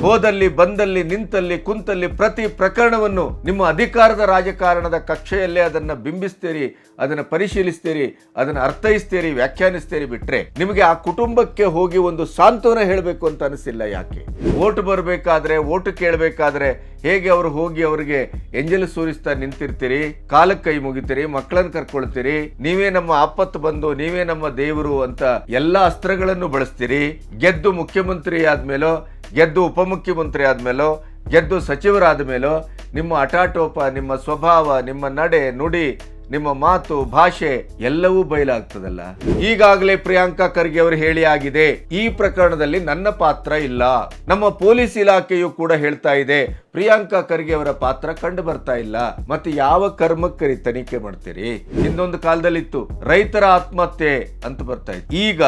ಹೋದಲ್ಲಿ ಬಂದಲ್ಲಿ ನಿಂತಲ್ಲಿ ಕುಂತಲ್ಲಿ ಪ್ರತಿ ಪ್ರಕರಣವನ್ನು ನಿಮ್ಮ ಅಧಿಕಾರದ ರಾಜಕಾರಣದ ಕಕ್ಷೆಯಲ್ಲೇ ಅದನ್ನು ಬಿಂಬಿಸ್ತೀರಿ, ಅದನ್ನು ಪರಿಶೀಲಿಸ್ತೀರಿ, ಅದನ್ನು ಅರ್ಥೈಸ್ತೀರಿ, ವ್ಯಾಖ್ಯಾನಿಸ್ತೀರಿ. ಬಿಟ್ರೆ ನಿಮಗೆ ಆ ಕುಟುಂಬಕ್ಕೆ ಹೋಗಿ ಒಂದು ಸಾಂತ್ವನ ಹೇಳಬೇಕು ಅಂತ ಅನಿಸಿಲ್ಲ. ಯಾಕೆ? ಓಟ್ ಬರಬೇಕಾದ್ರೆ, ಓಟ್ ಕೇಳಬೇಕಾದ್ರೆ ಹೇಗೆ ಅವರು ಹೋಗಿ ಅವರಿಗೆ ಎಂಜಲು ಸೂರಿಸ್ತಾ ನಿಂತಿರ್ತೀರಿ, ಕಾಲಕ್ಕೆ ಕೈ ಮುಗಿತೀರಿ, ಮಕ್ಕಳನ್ನು ಕರ್ಕೊಳ್ತೀರಿ, ನೀವೇ ನಮ್ಮ ಆಪತ್ತು ಬಂದು, ನೀವೇ ನಮ್ಮ ದೇವರು ಅಂತ ಎಲ್ಲಾ ಅಸ್ತ್ರಗಳನ್ನು ಬಳಸ್ತೀರಿ. ಗೆದ್ದು ಮುಖ್ಯಮಂತ್ರಿ ಆದ್ಮೇಲೋ, ಗೆದ್ದು ಉಪಮುಖ್ಯಮಂತ್ರಿ ಆದ್ಮೇಲೋ, ಗೆದ್ದು ಸಚಿವರಾದ ಮೇಲೋ ನಿಮ್ಮ ಹಠಾಟೋಪ, ನಿಮ್ಮ ಸ್ವಭಾವ, ನಿಮ್ಮ ನಡೆ ನುಡಿ, ನಿಮ್ಮ ಮಾತು ಭಾಷೆ ಎಲ್ಲವೂ ಬಯಲಾಗ್ತದಲ್ಲ. ಈಗಾಗಲೇ ಪ್ರಿಯಾಂಕಾ ಖರ್ಗೆ ಅವರು ಹೇಳಿ ಆಗಿದೆ, ಈ ಪ್ರಕರಣದಲ್ಲಿ ನನ್ನ ಪಾತ್ರ ಇಲ್ಲ. ನಮ್ಮ ಪೊಲೀಸ್ ಇಲಾಖೆಯು ಕೂಡ ಹೇಳ್ತಾ ಇದೆ, ಪ್ರಿಯಾಂಕಾ ಖರ್ಗೆ ಅವರ ಪಾತ್ರ ಕಂಡು ಬರ್ತಾ ಇಲ್ಲ. ಮತ್ತೆ ಯಾವ ಕರ್ಮಕ್ಕೆ ತನಿಖೆ ಮಾಡ್ತೀರಿ? ಹಿಂದೊಂದು ಕಾಲದಲ್ಲಿತ್ತು ರೈತರ ಆತ್ಮಹತ್ಯೆ ಅಂತ ಬರ್ತಾ ಇತ್ತು. ಈಗ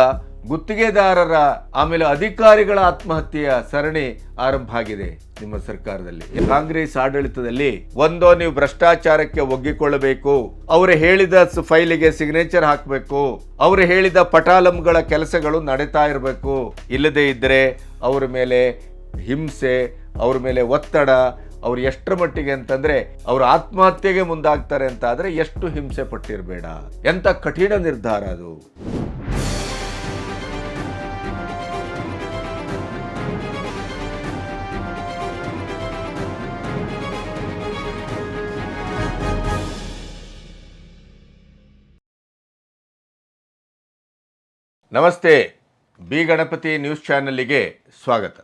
ಗುತ್ತಿಗೆದಾರರ ಆಮೇಲೆ ಅಧಿಕಾರಿಗಳ ಆತ್ಮಹತ್ಯೆಯ ಸರಣಿ ಆರಂಭ ಆಗಿದೆ ನಿಮ್ಮ ಸರ್ಕಾರದಲ್ಲಿ. ಕಾಂಗ್ರೆಸ್ ಆಡಳಿತದಲ್ಲಿ ಒಂದೋ ನೀವು ಭ್ರಷ್ಟಾಚಾರಕ್ಕೆ ಒಗ್ಗಿಕೊಳ್ಳಬೇಕು, ಅವರು ಹೇಳಿದ ಫೈಲಿಗೆ ಸಿಗ್ನೇಚರ್ ಹಾಕಬೇಕು, ಅವರು ಹೇಳಿದ ಪಟಾಲಂಗಳ ಕೆಲಸಗಳು ನಡೀತಾ ಇರಬೇಕು. ಇಲ್ಲದೇ ಇದ್ದರೆ ಅವರ ಮೇಲೆ ಹಿಂಸೆ, ಅವ್ರ ಮೇಲೆ ಒತ್ತಡ, ಅವ್ರು ಎಷ್ಟರ ಮಟ್ಟಿಗೆ ಅಂತಂದ್ರೆ ಅವರು ಆತ್ಮಹತ್ಯೆಗೆ ಮುಂದಾಗ್ತಾರೆ ಅಂತ ಆದ್ರೆ ಎಷ್ಟು ಹಿಂಸೆ ಪಟ್ಟಿರಬೇಡ. ಎಂತ ಕಠಿಣ ನಿರ್ಧಾರ ಅದು. ನಮಸ್ತೆ, ಬಿ ಗಣಪತಿ ನ್ಯೂಸ್ ಚಾನಲ್ಗೆ ಸ್ವಾಗತ.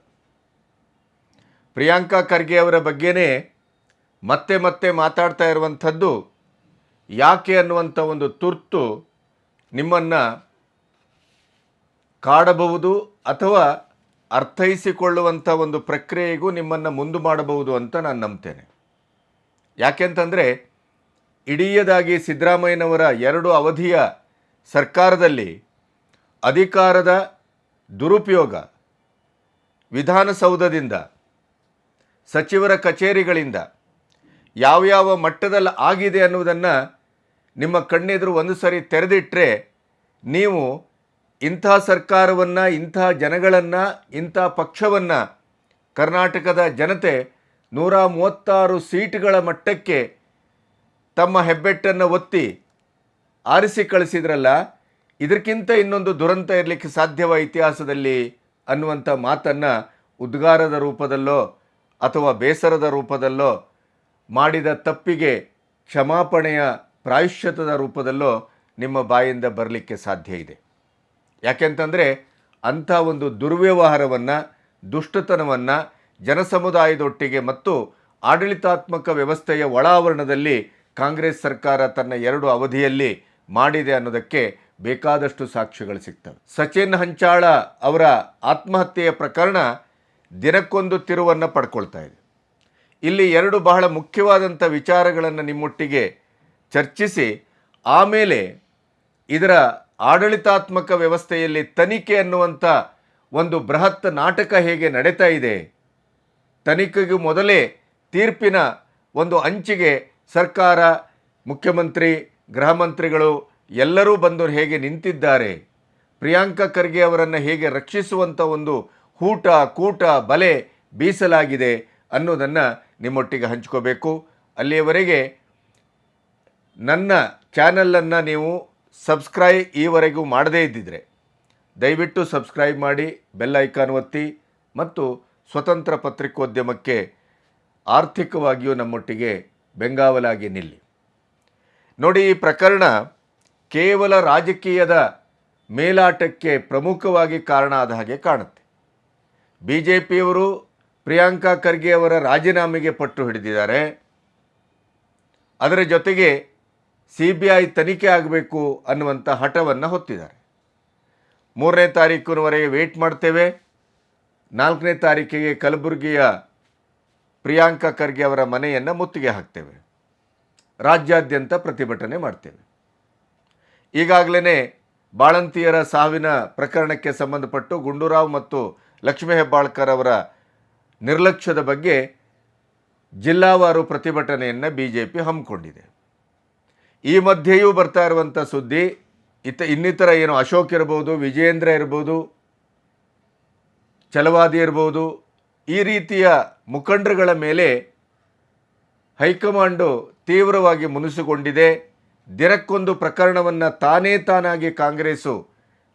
ಪ್ರಿಯಾಂಕಾ ಖರ್ಗೆ ಅವರ ಬಗ್ಗೆನೇ ಮತ್ತೆ ಮತ್ತೆ ಮಾತಾಡ್ತಾ ಇರುವಂಥದ್ದು ಯಾಕೆ ಅನ್ನುವಂಥ ಒಂದು ತುರ್ತು ನಿಮ್ಮನ್ನು ಕಾಡಬಹುದು ಅಥವಾ ಅರ್ಥೈಸಿಕೊಳ್ಳುವಂಥ ಒಂದು ಪ್ರಕ್ರಿಯೆಗೂ ನಿಮ್ಮನ್ನು ಮುಂದೆ ಮಾಡಬಹುದು ಅಂತ ನಾನು ನಂಬ್ತೇನೆ. ಯಾಕೆಂತಂದರೆ ಇಡೀದಾಗಿ ಸಿದ್ದರಾಮಯ್ಯನವರ 2 ಅವಧಿಯ ಸರ್ಕಾರದಲ್ಲಿ ಅಧಿಕಾರದ ದುರುಪಯೋಗ, ವಿಧಾನಸೌಧದಿಂದ, ಸಚಿವರ ಕಚೇರಿಗಳಿಂದ ಯಾವ್ಯಾವ ಮಟ್ಟದಲ್ಲಿ ಆಗಿದೆ ಅನ್ನುವುದನ್ನು ನಿಮ್ಮ ಕಣ್ಣೆದುರು ಒಂದು ಸರಿ ತೆರೆದಿಟ್ಟರೆ ನೀವು ಇಂಥ ಸರ್ಕಾರವನ್ನು, ಇಂಥ ಜನಗಳನ್ನು, ಇಂಥ ಪಕ್ಷವನ್ನು ಕರ್ನಾಟಕದ ಜನತೆ 136 ಸೀಟುಗಳ ಮಟ್ಟಕ್ಕೆ ತಮ್ಮ ಹೆಬ್ಬೆಟ್ಟನ್ನು ಒತ್ತಿ ಆರಿಸಿ ಕಳಿಸಿದ್ರಲ್ಲ, ಇದಕ್ಕಿಂತ ಇನ್ನೊಂದು ದುರಂತ ಇರಲಿಕ್ಕೆ ಸಾಧ್ಯವ ಇತಿಹಾಸದಲ್ಲಿ ಅನ್ನುವಂಥ ಮಾತನ್ನು ಉದ್ಗಾರದ ರೂಪದಲ್ಲೋ ಅಥವಾ ಬೇಸರದ ರೂಪದಲ್ಲೋ, ಮಾಡಿದ ತಪ್ಪಿಗೆ ಕ್ಷಮಾಪಣೆಯ ಪ್ರಾಯಶ್ಚಿತ್ತದ ರೂಪದಲ್ಲೋ ನಿಮ್ಮ ಬಾಯಿಂದ ಬರಲಿಕ್ಕೆ ಸಾಧ್ಯ ಇದೆ. ಯಾಕೆಂತಂದರೆ ಅಂಥ ಒಂದು ದುರ್ವ್ಯವಹಾರವನ್ನು, ದುಷ್ಟತನವನ್ನು ಜನಸಮುದಾಯದೊಟ್ಟಿಗೆ ಮತ್ತು ಆಡಳಿತಾತ್ಮಕ ವ್ಯವಸ್ಥೆಯ ಒಳಾವರಣದಲ್ಲಿ ಕಾಂಗ್ರೆಸ್ ಸರ್ಕಾರ ತನ್ನ 2 ಅವಧಿಯಲ್ಲಿ ಮಾಡಿದೆ ಅನ್ನೋದಕ್ಕೆ ಬೇಕಾದಷ್ಟು ಸಾಕ್ಷ್ಯಗಳು ಸಿಗ್ತವೆ. ಸಚಿನ್ ಹಂಚಾಳ ಅವರ ಆತ್ಮಹತ್ಯೆಯ ಪ್ರಕರಣ ದಿನಕ್ಕೊಂದು ತಿರುವನ್ನು ಪಡ್ಕೊಳ್ತಾ ಇದೆ. ಇಲ್ಲಿ 2 ಬಹಳ ಮುಖ್ಯವಾದಂಥ ವಿಚಾರಗಳನ್ನು ನಿಮ್ಮೊಟ್ಟಿಗೆ ಚರ್ಚಿಸಿ ಆಮೇಲೆ ಇದರ ಆಡಳಿತಾತ್ಮಕ ವ್ಯವಸ್ಥೆಯಲ್ಲಿ ತನಿಖೆ ಅನ್ನುವಂಥ ಒಂದು ಬೃಹತ್ ನಾಟಕ ಹೇಗೆ ನಡೀತಾ ಇದೆ, ತನಿಖೆಗೂ ಮೊದಲೇ ತೀರ್ಪಿನ ಒಂದು ಅಂಚಿಗೆ ಸರ್ಕಾರ, ಮುಖ್ಯಮಂತ್ರಿ, ಗೃಹ ಮಂತ್ರಿಗಳು ಎಲ್ಲರೂ ಬಂದು ಹೇಗೆ ನಿಂತಿದ್ದಾರೆ, ಪ್ರಿಯಾಂಕಾ ಖರ್ಗೆ ಅವರನ್ನು ಹೇಗೆ ರಕ್ಷಿಸುವಂಥ ಒಂದು ಹೂಟ ಕೂಟ ಬಲೆ ಬೀಸಲಾಗಿದೆ ಅನ್ನೋದನ್ನು ನಿಮ್ಮೊಟ್ಟಿಗೆ ಹಂಚ್ಕೋಬೇಕು. ಅಲ್ಲಿಯವರೆಗೆ ನನ್ನ ಚಾನಲನ್ನು ನೀವು ಈವರೆಗೂ ಮಾಡದೇ ಇದ್ದಿದ್ರೆ ದಯವಿಟ್ಟು ಸಬ್ಸ್ಕ್ರೈಬ್ ಮಾಡಿ, ಬೆಲ್ ಐಕಾನ್ ಒತ್ತಿ ಮತ್ತು ಸ್ವತಂತ್ರ ಪತ್ರಿಕೋದ್ಯಮಕ್ಕೆ ಆರ್ಥಿಕವಾಗಿಯೂ ನಮ್ಮೊಟ್ಟಿಗೆ ಬೆಂಗಾವಲಾಗಿ ನಿಲ್ಲಿ. ನೋಡಿ, ಈ ಪ್ರಕರಣ ಕೇವಲ ರಾಜಕೀಯದ ಮೇಲಾಟಕ್ಕೆ ಪ್ರಮುಖವಾಗಿ ಕಾರಣ ಆದ ಹಾಗೆ ಕಾಣುತ್ತೆ. BJPಯವರು ಪ್ರಿಯಾಂಕಾ ಖರ್ಗೆ ಅವರ ರಾಜೀನಾಮೆಗೆ ಪಟ್ಟು ಹಿಡಿದಿದ್ದಾರೆ. ಅದರ ಜೊತೆಗೆ CBI ತನಿಖೆ ಆಗಬೇಕು ಅನ್ನುವಂಥ ಹಠವನ್ನು ಹೊತ್ತಿದ್ದಾರೆ. 3ನೇ ತಾರೀಕಿನವರೆಗೆ ವೇಟ್ ಮಾಡ್ತೇವೆ, 4ನೇ ತಾರೀಕಿಗೆ ಕಲಬುರಗಿಯ ಪ್ರಿಯಾಂಕಾ ಖರ್ಗೆ ಅವರ ಮನೆಯನ್ನು ಮುತ್ತಿಗೆ ಹಾಕ್ತೇವೆ, ರಾಜ್ಯಾದ್ಯಂತ ಪ್ರತಿಭಟನೆ ಮಾಡ್ತೇವೆ. ಈಗಾಗಲೇ ಬಾಳಂತಿಯರ ಸಾವಿನ ಪ್ರಕರಣಕ್ಕೆ ಸಂಬಂಧಪಟ್ಟು ಗುಂಡೂರಾವ್ ಮತ್ತು ಲಕ್ಷ್ಮೀ ಹೆಬ್ಬಾಳ್ಕರ್ ಅವರ ನಿರ್ಲಕ್ಷ್ಯದ ಬಗ್ಗೆ ಜಿಲ್ಲಾವಾರು ಪ್ರತಿಭಟನೆಯನ್ನು BJP ಹಮ್ಮಿಕೊಂಡಿದೆ. ಈ ಮಧ್ಯೆಯೂ ಬರ್ತಾ ಇರುವಂಥ ಸುದ್ದಿ ಇನ್ನಿತರ ಏನು ಅಶೋಕ್ ಇರ್ಬೋದು, ವಿಜಯೇಂದ್ರ ಇರ್ಬೋದು, ಛಲವಾದಿ ಇರ್ಬೋದು, ಈ ರೀತಿಯ ಮುಖಂಡರುಗಳ ಮೇಲೆ ಹೈಕಮಾಂಡು ತೀವ್ರವಾಗಿ ಮುನಿಸಿಕೊಂಡಿದೆ. ದಿನಕ್ಕೊಂದು ಪ್ರಕರಣವನ್ನು ತಾನಾಗಿ ಕಾಂಗ್ರೆಸ್ಸು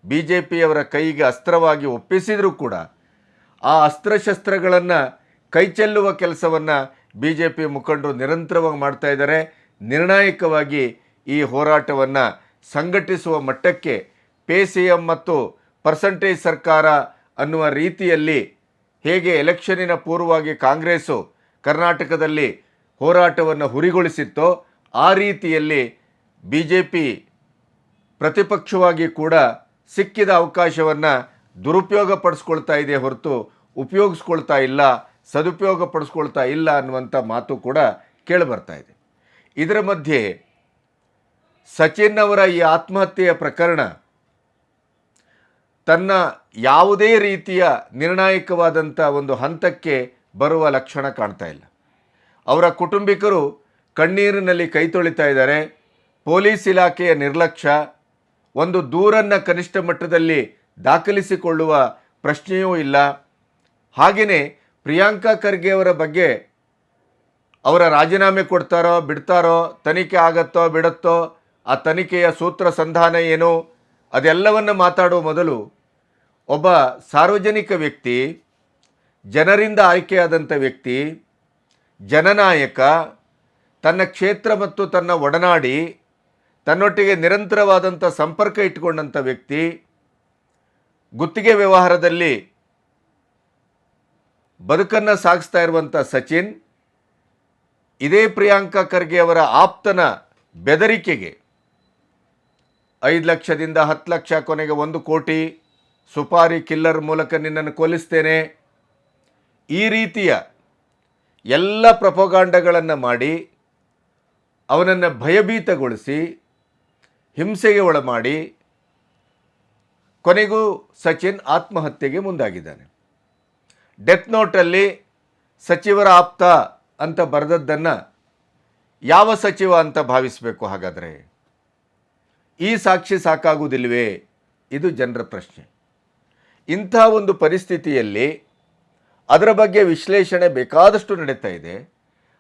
BJPಯವರ ಕೈಗೆ ಅಸ್ತ್ರವಾಗಿ ಒಪ್ಪಿಸಿದರೂ ಕೂಡ ಆ ಅಸ್ತ್ರಶಸ್ತ್ರಗಳನ್ನು ಕೈಚೆಲ್ಲುವ ಕೆಲಸವನ್ನು BJP ಮುಖಂಡರು ನಿರಂತರವಾಗಿ ಮಾಡ್ತಾ ಇದ್ದಾರೆ. ನಿರ್ಣಾಯಕವಾಗಿ ಈ ಹೋರಾಟವನ್ನು ಸಂಘಟಿಸುವ ಮಟ್ಟಕ್ಕೆ PCM ಮತ್ತು ಪರ್ಸೆಂಟೇಜ್ ಸರ್ಕಾರ ಅನ್ನುವ ರೀತಿಯಲ್ಲಿ ಹೇಗೆ ಎಲೆಕ್ಷನ್ನಿನ ಪೂರ್ವವಾಗಿ ಕಾಂಗ್ರೆಸ್ಸು ಕರ್ನಾಟಕದಲ್ಲಿ ಹೋರಾಟವನ್ನು ಹುರಿಗೊಳಿಸಿತ್ತೋ ಆ ರೀತಿಯಲ್ಲಿ BJP ಪ್ರತಿಪಕ್ಷವಾಗಿ ಕೂಡ ಸಿಕ್ಕಿದ ಅವಕಾಶವನ್ನು ದುರುಪಯೋಗ ಪಡಿಸ್ಕೊಳ್ತಾ ಇದೆ ಹೊರತು ಉಪಯೋಗಿಸ್ಕೊಳ್ತಾ ಇಲ್ಲ, ಸದುಪಯೋಗ ಪಡಿಸ್ಕೊಳ್ತಾ ಇಲ್ಲ ಅನ್ನುವಂಥ ಮಾತು ಕೂಡ ಕೇಳಿಬರ್ತಾ ಇದೆ. ಇದರ ಮಧ್ಯೆ ಸಚಿನ್ ಅವರ ಈ ಆತ್ಮಹತ್ಯೆಯ ಪ್ರಕರಣ ತನ್ನ ಯಾವುದೇ ರೀತಿಯ ನಿರ್ಣಾಯಕವಾದಂಥ ಒಂದು ಹಂತಕ್ಕೆ ಬರುವ ಲಕ್ಷಣ ಕಾಣ್ತಾ ಇಲ್ಲ. ಅವರ ಕುಟುಂಬಿಕರು ಕಣ್ಣೀರಿನಲ್ಲಿ ಕೈ ತೊಳಿತಾ ಇದ್ದಾರೆ. ಪೊಲೀಸ್ ಇಲಾಖೆಯ ನಿರ್ಲಕ್ಷ್ಯ, ಒಂದು ದೂರನ್ನು ಕನಿಷ್ಠ ಮಟ್ಟದಲ್ಲಿ ದಾಖಲಿಸಿಕೊಳ್ಳುವ ಪ್ರಶ್ನೆಯೂ ಇಲ್ಲ. ಹಾಗೆಯೇ ಪ್ರಿಯಾಂಕಾ ಖರ್ಗೆ ಅವರ ಬಗ್ಗೆ ಅವರ ರಾಜೀನಾಮೆ ಕೊಡ್ತಾರೋ ಬಿಡ್ತಾರೋ, ತನಿಖೆ ಆಗತ್ತೋ ಬಿಡುತ್ತೋ, ಆ ತನಿಖೆಯ ಸೂತ್ರ ಸಂಧಾನ ಏನು ಅದೆಲ್ಲವನ್ನು ಮಾತಾಡುವ ಮೊದಲು ಒಬ್ಬ ಸಾರ್ವಜನಿಕ ವ್ಯಕ್ತಿ, ಜನರಿಂದ ಆಯ್ಕೆಯಾದಂಥ ವ್ಯಕ್ತಿ, ಜನನಾಯಕ, ತನ್ನ ಕ್ಷೇತ್ರ ಮತ್ತು ತನ್ನ ಒಡನಾಡಿ, ತನ್ನೊಟ್ಟಿಗೆ ನಿರಂತರವಾದಂಥ ಸಂಪರ್ಕ ಇಟ್ಟುಕೊಂಡಂಥ ವ್ಯಕ್ತಿ, ಗುತ್ತಿಗೆ ವ್ಯವಹಾರದಲ್ಲಿ ಬದುಕನ್ನು ಸಾಗಿಸ್ತಾ ಇರುವಂಥ ಸಚಿನ್, ಇದೇ ಪ್ರಿಯಾಂಕಾ ಖರ್ಗೆ ಅವರ ಆಪ್ತನ ಬೆದರಿಕೆಗೆ 5 ಲಕ್ಷದಿಂದ 10 ಲಕ್ಷ, ಕೊನೆಗೆ 1 ಕೋಟಿ ಸುಪಾರಿ ಕಿಲ್ಲರ್ ಮೂಲಕ ನಿನ್ನನ್ನು ಕೊಲ್ಲಿಸ್ತೇನೆ, ಈ ರೀತಿಯ ಎಲ್ಲ ಪ್ರಪೋಗಾಂಡಗಳನ್ನು ಮಾಡಿ ಅವನನ್ನು ಭಯಭೀತಗೊಳಿಸಿ ಹಿಂಸೆಗೆ ಒಳಮಾಡಿ ಕೊನೆಗೂ ಸಚಿನ್ ಆತ್ಮಹತ್ಯೆಗೆ ಮುಂದಾಗಿದ್ದಾನೆ. ಡೆತ್ ನೋಟಲ್ಲಿ ಸಚಿವರ ಆಪ್ತ ಅಂತ ಬರೆದದ್ದನ್ನು ಯಾವ ಸಚಿವ ಅಂತ ಭಾವಿಸಬೇಕು? ಹಾಗಾದರೆ ಈ ಸಾಕ್ಷಿ ಸಾಕಾಗುವುದಿಲ್ವೇ? ಇದು ಜನರ ಪ್ರಶ್ನೆ. ಇಂಥ ಒಂದು ಪರಿಸ್ಥಿತಿಯಲ್ಲಿ ಅದರ ಬಗ್ಗೆ ವಿಶ್ಲೇಷಣೆ ಬೇಕಾದಷ್ಟು ನಡೀತಾ ಇದೆ.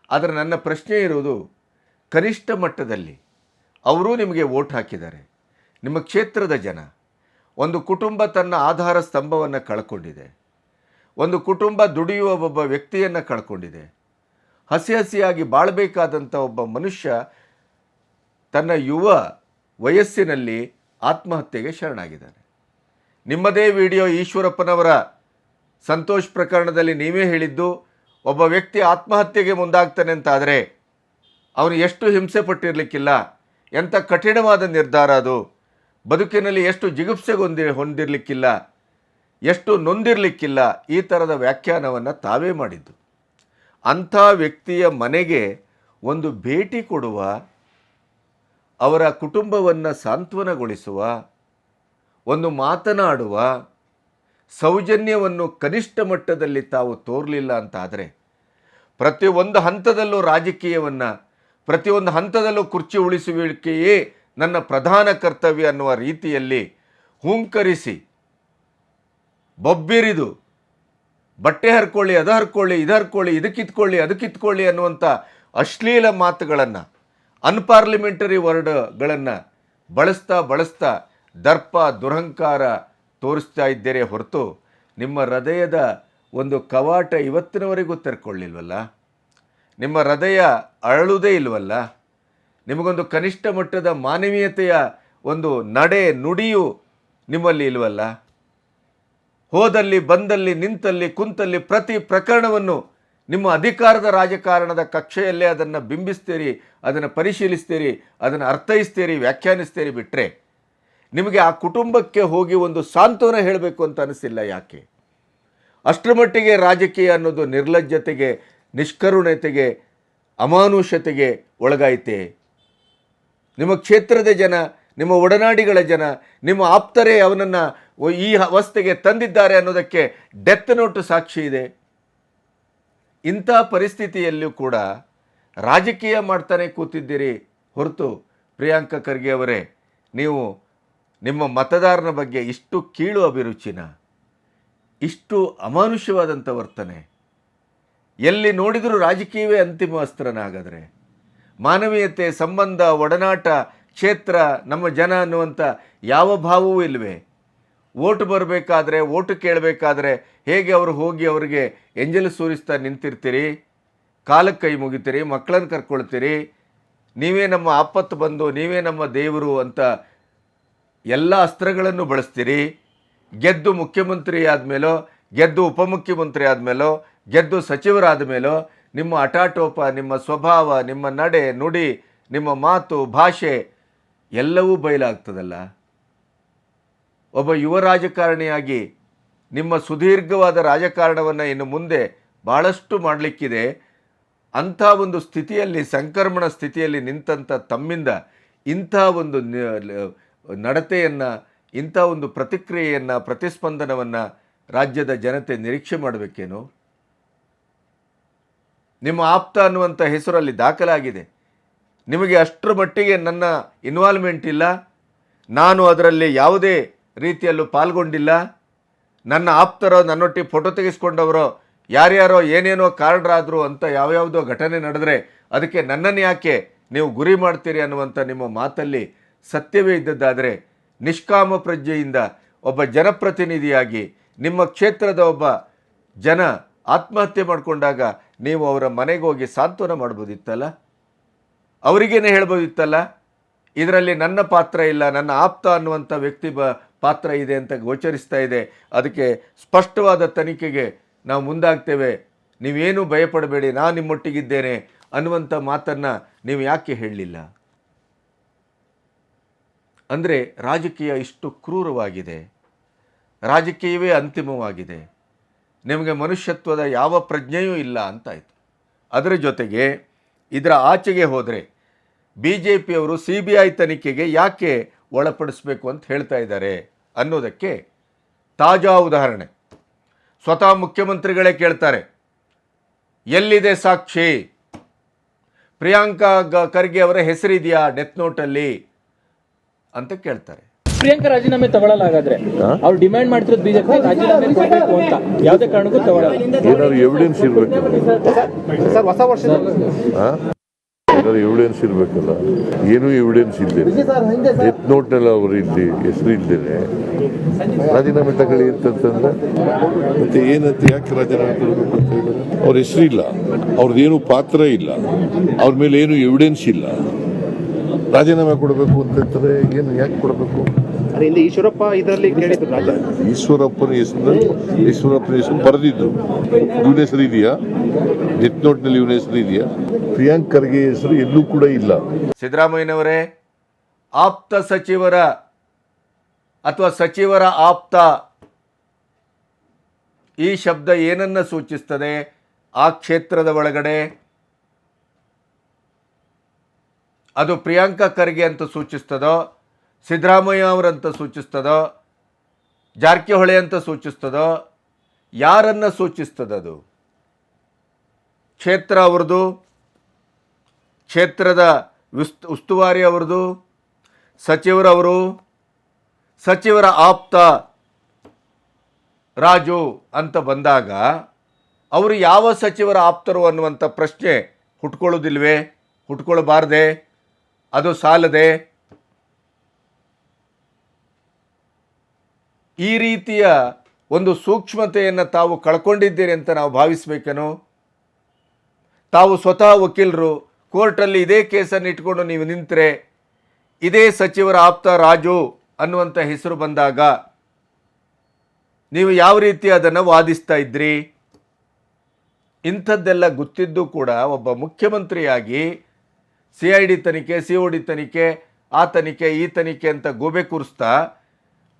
ಆದರೆ ನನ್ನ ಪ್ರಶ್ನೆ ಇರುವುದು, ಕನಿಷ್ಠ ಮಟ್ಟದಲ್ಲಿ ಅವರೂ ನಿಮಗೆ ವೋಟ್ ಹಾಕಿದ್ದಾರೆ, ನಿಮ್ಮ ಕ್ಷೇತ್ರದ ಜನ. ಒಂದು ಕುಟುಂಬ ತನ್ನ ಆಧಾರ ಸ್ತಂಭವನ್ನು ಕಳ್ಕೊಂಡಿದೆ, ಒಂದು ಕುಟುಂಬ ದುಡಿಯುವ ಒಬ್ಬ ವ್ಯಕ್ತಿಯನ್ನು ಕಳ್ಕೊಂಡಿದೆ, ಹಸಿಯಾಗಿ ಬಾಳಬೇಕಾದಂಥ ಒಬ್ಬ ಮನುಷ್ಯ ತನ್ನ ಯುವ ವಯಸ್ಸಿನಲ್ಲಿ ಆತ್ಮಹತ್ಯೆಗೆ ಶರಣಾಗಿದ್ದಾನೆ. ನಿಮ್ಮದೇ ವಿಡಿಯೋ ಈಶ್ವರಪ್ಪನವರ ಸಂತೋಷ್ ಪ್ರಕರಣದಲ್ಲಿ ನೀವೇ ಹೇಳಿದ್ದು, ಒಬ್ಬ ವ್ಯಕ್ತಿ ಆತ್ಮಹತ್ಯೆಗೆ ಮುಂದಾಗ್ತಾನೆ ಅಂತಾದರೆ ಅವನು ಎಷ್ಟು ಹಿಂಸೆ ಪಟ್ಟಿರಲಿಕ್ಕಿಲ್ಲ, ಎಂಥ ಕಠಿಣವಾದ ನಿರ್ಧಾರ ಅದು, ಬದುಕಿನಲ್ಲಿ ಎಷ್ಟು ಜಿಗುಪ್ಸೆಗೆ ಹೊಂದಿರಲಿಕ್ಕಿಲ್ಲ, ಎಷ್ಟು ನೊಂದಿರಲಿಕ್ಕಿಲ್ಲ, ಈ ಥರದ ವ್ಯಾಖ್ಯಾನವನ್ನು ತಾವೇ ಮಾಡಿದ್ದು. ಅಂಥ ವ್ಯಕ್ತಿಯ ಮನೆಗೆ ಒಂದು ಭೇಟಿ ಕೊಡುವ, ಅವರ ಕುಟುಂಬವನ್ನು ಸಾಂತ್ವನಗೊಳಿಸುವ, ಒಂದು ಮಾತನಾಡುವ ಸೌಜನ್ಯವನ್ನು ಕನಿಷ್ಠ ಮಟ್ಟದಲ್ಲಿ ತಾವು ತೋರಲಿಲ್ಲ ಅಂತಾದರೆ, ಪ್ರತಿಯೊಂದು ಹಂತದಲ್ಲೂ ರಾಜಕೀಯವನ್ನು, ಪ್ರತಿಯೊಂದು ಹಂತದಲ್ಲೂ ಕುರ್ಚಿ ಉಳಿಸುವಿಕೆಯೇ ನನ್ನ ಪ್ರಧಾನ ಕರ್ತವ್ಯ ಅನ್ನುವ ರೀತಿಯಲ್ಲಿ ಹುಂಕರಿಸಿ ಬೊಬ್ಬಿರಿದು ಬಟ್ಟೆ ಹರ್ಕೊಳ್ಳಿ, ಅದು ಹರ್ಕೊಳ್ಳಿ, ಇದು ಹರ್ಕೊಳ್ಳಿ, ಇದಕ್ಕಿತ್ಕೊಳ್ಳಿ, ಅದಕ್ಕಿತ್ಕೊಳ್ಳಿ ಅನ್ನುವಂಥ ಅಶ್ಲೀಲ ಮಾತುಗಳನ್ನು, ಅನ್ಪಾರ್ಲಿಮೆಂಟರಿ ವರ್ಡ್ಗಳನ್ನು ಬಳಸ್ತಾ ದರ್ಪ ದುರಹಂಕಾರ ತೋರಿಸ್ತಾ ಇದ್ದೀರೇ ಹೊರತು ನಿಮ್ಮ ಹೃದಯದ ಒಂದು ಕವಾಟ ಇವತ್ತಿನವರೆಗೂ ತೆರ್ಕೊಳ್ಳಿಲ್ವಲ್ಲ, ನಿಮ್ಮ ಹೃದಯ ಅರಳುವುದೇ ಇಲ್ವಲ್ಲ, ನಿಮಗೊಂದು ಕನಿಷ್ಠ ಮಟ್ಟದ ಮಾನವೀಯತೆಯ ಒಂದು ನಡೆ ನುಡಿಯು ನಿಮ್ಮಲ್ಲಿ ಇಲ್ವಲ್ಲ. ಹೋದಲ್ಲಿ ಬಂದಲ್ಲಿ ನಿಂತಲ್ಲಿ ಕುಂತಲ್ಲಿ ಪ್ರತಿ ಪ್ರಕರಣವನ್ನು ನಿಮ್ಮ ಅಧಿಕಾರದ ರಾಜಕಾರಣದ ಕಕ್ಷೆಯಲ್ಲೇ ಅದನ್ನು ಬಿಂಬಿಸ್ತೀರಿ, ಅದನ್ನು ಪರಿಶೀಲಿಸ್ತೀರಿ, ಅದನ್ನು ಅರ್ಥೈಸ್ತೀರಿ, ವ್ಯಾಖ್ಯಾನಿಸ್ತೀರಿ. ಬಿಟ್ಟರೆ ನಿಮಗೆ ಆ ಕುಟುಂಬಕ್ಕೆ ಹೋಗಿ ಒಂದು ಸಾಂತ್ವನ ಹೇಳಬೇಕು ಅಂತ ಅನಿಸಿಲ್ಲ. ಯಾಕೆ? ಅಷ್ಟರ ಮಟ್ಟಿಗೆ ರಾಜಕೀಯ ಅನ್ನೋದು ನಿರ್ಲಜ್ಜತೆಗೆ, ನಿಷ್ಕರುಣತೆಗೆ, ಅಮಾನುಷತೆಗೆ ಒಳಗಾಯಿತೆ. ನಿಮ್ಮ ಕ್ಷೇತ್ರದ ಜನ, ನಿಮ್ಮ ಒಡನಾಡಿಗಳ ಜನ, ನಿಮ್ಮ ಆಪ್ತರೇ ಅವನನ್ನು ಈ ಅವಸ್ಥೆಗೆ ತಂದಿದ್ದಾರೆ ಅನ್ನೋದಕ್ಕೆ ಡೆತ್ ನೋಟ್ ಸಾಕ್ಷಿ ಇದೆ. ಇಂಥ ಪರಿಸ್ಥಿತಿಯಲ್ಲೂ ಕೂಡ ರಾಜಕೀಯ ಮಾಡ್ತಾನೆ ಕೂತಿದ್ದೀರಿ ಹೊರತು ಪ್ರಿಯಾಂಕಾ ಖರ್ಗೆ ಅವರೇ, ನೀವು ನಿಮ್ಮ ಮತದಾರನ ಬಗ್ಗೆ ಇಷ್ಟು ಕೀಳು ಅಭಿರುಚಿನ, ಇಷ್ಟು ಅಮಾನುಷ್ಯವಾದಂಥ ವರ್ತನೆ, ಎಲ್ಲಿ ನೋಡಿದರೂ ರಾಜಕೀಯವೇ ಅಂತಿಮ ಅಸ್ತ್ರನಾಗಾದರೆ ಮಾನವೀಯತೆ, ಸಂಬಂಧ, ಒಡನಾಟ, ಕ್ಷೇತ್ರ, ನಮ್ಮ ಜನ ಅನ್ನುವಂಥ ಯಾವ ಭಾವವೂ ಇಲ್ಲವೇ? ಓಟು ಬರಬೇಕಾದ್ರೆ, ಓಟು ಕೇಳಬೇಕಾದ್ರೆ ಹೇಗೆ ಅವರು ಹೋಗಿ ಅವರಿಗೆ ಎಂಜಲು ಸೂರಿಸ್ತಾ ನಿಂತಿರ್ತೀರಿ, ಕಾಲಕ್ಕೆ ಕೈ ಮುಗಿತೀರಿ, ಮಕ್ಕಳನ್ನು ಕರ್ಕೊಳ್ತೀರಿ, ನೀವೇ ನಮ್ಮ ಆಪತ್ತು ಬಂದು, ನೀವೇ ನಮ್ಮ ದೇವರು ಅಂತ ಎಲ್ಲ ಅಸ್ತ್ರಗಳನ್ನು ಬಳಸ್ತೀರಿ. ಗೆದ್ದು ಮುಖ್ಯಮಂತ್ರಿ ಆದಮೇಲೋ, ಗೆದ್ದು ಉಪಮುಖ್ಯಮಂತ್ರಿ ಆದಮೇಲೋ, ಗೆದ್ದು ಸಚಿವರಾದ ಮೇಲೋ ನಿಮ್ಮ ಹಠಾಟೋಪ, ನಿಮ್ಮ ಸ್ವಭಾವ, ನಿಮ್ಮ ನಡೆ ನುಡಿ, ನಿಮ್ಮ ಮಾತು, ಭಾಷೆ ಎಲ್ಲವೂ ಬಯಲಾಗ್ತದಲ್ಲ. ಒಬ್ಬ ಯುವ ರಾಜಕಾರಣಿಯಾಗಿ ನಿಮ್ಮ ಸುದೀರ್ಘವಾದ ರಾಜಕಾರಣವನ್ನು ಇನ್ನು ಮುಂದೆ ಭಾಳಷ್ಟು ಮಾಡಲಿಕ್ಕಿದೆ. ಅಂಥ ಒಂದು ಸ್ಥಿತಿಯಲ್ಲಿ, ಸಂಕ್ರಮಣ ಸ್ಥಿತಿಯಲ್ಲಿ ನಿಂತಂಥ ತಮ್ಮಿಂದ ಇಂಥ ಒಂದು ನಡತೆಯನ್ನು, ಇಂಥ ಒಂದು ಪ್ರತಿಕ್ರಿಯೆಯನ್ನು, ಪ್ರತಿಸ್ಪಂದನವನ್ನು ರಾಜ್ಯದ ಜನತೆ ನಿರೀಕ್ಷೆ ಮಾಡಬೇಕೇನೋ? ನಿಮ್ಮ ಆಪ್ತ ಅನ್ನುವಂಥ ಹೆಸರಲ್ಲಿ ದಾಖಲಾಗಿದೆ. ನಿಮಗೆ ಅಷ್ಟರ ಮಟ್ಟಿಗೆ ನನ್ನ ಇನ್ವಾಲ್ವ್ಮೆಂಟ್ ಇಲ್ಲ, ನಾನು ಅದರಲ್ಲಿ ಯಾವುದೇ ರೀತಿಯಲ್ಲೂ ಪಾಲ್ಗೊಂಡಿಲ್ಲ, ನನ್ನ ಆಪ್ತರೋ ನನ್ನೊಟ್ಟಿಗೆ ಫೋಟೋ ತೆಗೆಸ್ಕೊಂಡವರೋ ಯಾರ್ಯಾರೋ ಏನೇನೋ ಕಾರಣರಾದರು ಅಂತ ಯಾವ್ಯಾವುದೋ ಘಟನೆ ನಡೆದರೆ ಅದಕ್ಕೆ ನನ್ನನ್ನು ಯಾಕೆ ನೀವು ಗುರಿ ಮಾಡ್ತೀರಿ ಅನ್ನುವಂಥ ನಿಮ್ಮ ಮಾತಲ್ಲಿ ಸತ್ಯವೇ ಇದ್ದದ್ದಾದರೆ, ನಿಷ್ಕಾಮ ಪ್ರಜ್ಞೆಯಿಂದ ಒಬ್ಬ ಜನಪ್ರತಿನಿಧಿಯಾಗಿ ನಿಮ್ಮ ಕ್ಷೇತ್ರದ ಒಬ್ಬ ಜನ ಆತ್ಮಹತ್ಯೆ ಮಾಡಿಕೊಂಡಾಗ ನೀವು ಅವರ ಮನೆಗೆ ಹೋಗಿ ಸಾಂತ್ವನ ಮಾಡ್ಬೋದಿತ್ತಲ್ಲ, ಅವರಿಗೇನೆ ಹೇಳ್ಬೋದಿತ್ತಲ್ಲ, ಇದರಲ್ಲಿ ನನ್ನ ಪಾತ್ರ ಇಲ್ಲ, ನನ್ನ ಆಪ್ತ ಅನ್ನುವಂಥ ವ್ಯಕ್ತಿ ಪಾತ್ರ ಇದೆ ಅಂತ ಗೋಚರಿಸ್ತಾ ಇದೆ, ಅದಕ್ಕೆ ಸ್ಪಷ್ಟವಾದ ತನಿಖೆಗೆ ನಾವು ಮುಂದಾಗ್ತೇವೆ, ನೀವೇನೂ ಭಯಪಡಬೇಡಿ, ನಾನು ನಿಮ್ಮೊಟ್ಟಿಗಿದ್ದೇನೆ ಅನ್ನುವಂಥ ಮಾತನ್ನು ನೀವು ಯಾಕೆ ಹೇಳಲಿಲ್ಲ? ಅಂದರೆ ರಾಜಕೀಯ ಇಷ್ಟು ಕ್ರೂರವಾಗಿದೆ, ರಾಜಕೀಯವೇ ಅಂತಿಮವಾಗಿದೆ, ನಿಮಗೆ ಮನುಷ್ಯತ್ವದ ಯಾವ ಪ್ರಜ್ಞೆಯೂ ಇಲ್ಲ ಅಂತಾಯಿತು. ಅದರ ಜೊತೆಗೆ ಇದರ ಆಚೆಗೆ ಹೋದರೆ BJPಯವರು CBI ತನಿಖೆಗೆ ಯಾಕೆ ಒಳಪಡಿಸಬೇಕು ಅಂತ ಹೇಳ್ತಾ ಇದ್ದಾರೆ ಅನ್ನೋದಕ್ಕೆ ತಾಜಾ ಉದಾಹರಣೆ. ಸ್ವತಃ ಮುಖ್ಯಮಂತ್ರಿಗಳೇ ಕೇಳ್ತಾರೆ, ಎಲ್ಲಿದೆ ಸಾಕ್ಷಿ? ಪ್ರಿಯಾಂಕಾ ಖರ್ಗೆ ಅವರ ಹೆಸರಿದೆಯಾ ಡೆತ್ ನೋಟಲ್ಲಿ ಅಂತ ಕೇಳ್ತಾರೆ. ಪ್ರಿಯಾಂಕಾ ರಾಜೀನಾಮೆ ತಗೊಳ್ಳಲಾಗಾದ್ರೆ ಅವ್ರು ಡಿಮ್ಯಾಂಡ್ ಮಾಡ್ತಿರೋದು ಬಿಜೆಪಿ ರಾಜೀನಾಮೆ ಕೊಡಬೇಕು ಅಂತ, ಯಾವುದೇ ಕಾರಣಕ್ಕೂ ತಗೊಳ್ಳಲ್ಲ. ಏನಾದ್ರು ಎವಿಡೆನ್ಸ್ ಇರ್ಬೇಕಲ್ಲ ಸರ್, ಹೊಸ ವರ್ಷ ಏನಾದ್ರು ಎವಿಡೆನ್ಸ್ ಇರ್ಬೇಕಲ್ಲ. ಏನೂ ಎವಿಡೆನ್ಸ್ ಇದ್ದೇನೆ, ಡೆತ್ ನೋಟ್ನಲ್ಲಿ ಅವರು ಇಲ್ಲಿ ಹೆಸರು ಇದ್ದೇನೆ, ರಾಜೀನಾಮೆ ತಗೊಳ್ಳಿ ಅಂತಂದ್ರೆ ಮತ್ತೆ ಏನಂತ ಯಾಕೆ ರಾಜೀನಾಮೆ ಕೊಡಬೇಕು ಅಂತ ಹೇಳಿದ್ರೆ ಅವ್ರ ಹೆಸರು ಇಲ್ಲ, ಅವ್ರದ್ದೇನು ಪಾತ್ರ ಇಲ್ಲ, ಅವ್ರ ಮೇಲೆ ಏನು ಎವಿಡೆನ್ಸ್ ಇಲ್ಲ, ರಾಜೀನಾಮೆ ಕೊಡಬೇಕು ಅಂತಂದ್ರೆ ಏನು ಯಾಕೆ ಕೊಡಬೇಕು? ಈಶ್ವರಪ್ಪ ಇದರಲ್ಲಿ ಈಶ್ವರಪ್ಪನ ಹೆಸರು ಬರೆದಿದ್ದು ಇವನ ಹೆಸರು ಇದೆಯಾ? ಡೆತ್ ನೋಟ್ನಲ್ಲಿ ಇವನ ಹೆಸರು ಇದೆಯಾ? ಪ್ರಿಯಾಂಕ್ ಖರ್ಗೆ ಹೆಸರು ಎಲ್ಲೂ ಕೂಡ ಇಲ್ಲ. ಸಿದ್ದರಾಮಯ್ಯನವರೇ, ಆಪ್ತ ಸಚಿವರ ಅಥವಾ ಸಚಿವರ ಆಪ್ತ ಈ ಶಬ್ದ ಏನನ್ನ ಸೂಚಿಸ್ತದೆ ಆ ಕ್ಷೇತ್ರದ ಒಳಗಡೆ? ಅದು ಪ್ರಿಯಾಂಕಾ ಖರ್ಗೆ ಅಂತ ಸೂಚಿಸ್ತದೋ, ಸಿದ್ದರಾಮಯ್ಯ ಅವರಂತ ಸೂಚಿಸ್ತದೋ, ಜಾರಕಿಹೊಳಿ ಅಂತ ಸೂಚಿಸ್ತದೋ, ಯಾರನ್ನ ಸೂಚಿಸ್ತದದು? ಕ್ಷೇತ್ರ ಅವ್ರದ್ದು, ಕ್ಷೇತ್ರದ ಉಸ್ತುವಾರಿ ಅವ್ರದ್ದು, ಸಚಿವರವರು, ಸಚಿವರ ಆಪ್ತ ರಾಜು ಅಂತ ಬಂದಾಗ ಅವರು ಯಾವ ಸಚಿವರ ಆಪ್ತರು ಅನ್ನುವಂಥ ಪ್ರಶ್ನೆ ಹುಟ್ಕೊಳ್ಳೋದಿಲ್ವೇ? ಹುಟ್ಕೊಳ್ಬಾರ್ದೆ? ಅದು ಸಾಲದೆ? ಈ ರೀತಿಯ ಒಂದು ಸೂಕ್ಷ್ಮತೆಯನ್ನು ತಾವು ಕಳ್ಕೊಂಡಿದ್ದೀರಿ ಅಂತ ನಾವು ಭಾವಿಸಬೇಕೇನೋ? ತಾವು ಸ್ವತಃ ವಕೀಲರು, ಕೋರ್ಟಲ್ಲಿ ಇದೇ ಕೇಸನ್ನು ಇಟ್ಕೊಂಡು ನೀವು ನಿಂತರೆ, ಇದೇ ಸಚಿವರ ಆಪ್ತ ರಾಜು ಅನ್ನುವಂಥ ಹೆಸರು ಬಂದಾಗ ನೀವು ಯಾವ ರೀತಿ ಅದನ್ನು ವಾದಿಸ್ತಾ ಇದ್ರಿ? ಇಂಥದ್ದೆಲ್ಲ ಗೊತ್ತಿದ್ದು ಕೂಡ ಒಬ್ಬ ಮುಖ್ಯಮಂತ್ರಿಯಾಗಿ CID ತನಿಖೆ, COD ತನಿಖೆ, ಆ ತನಿಖೆ, ಈ ತನಿಖೆ ಅಂತ ಗೋಬೆ ಕೂರಿಸ್ತಾ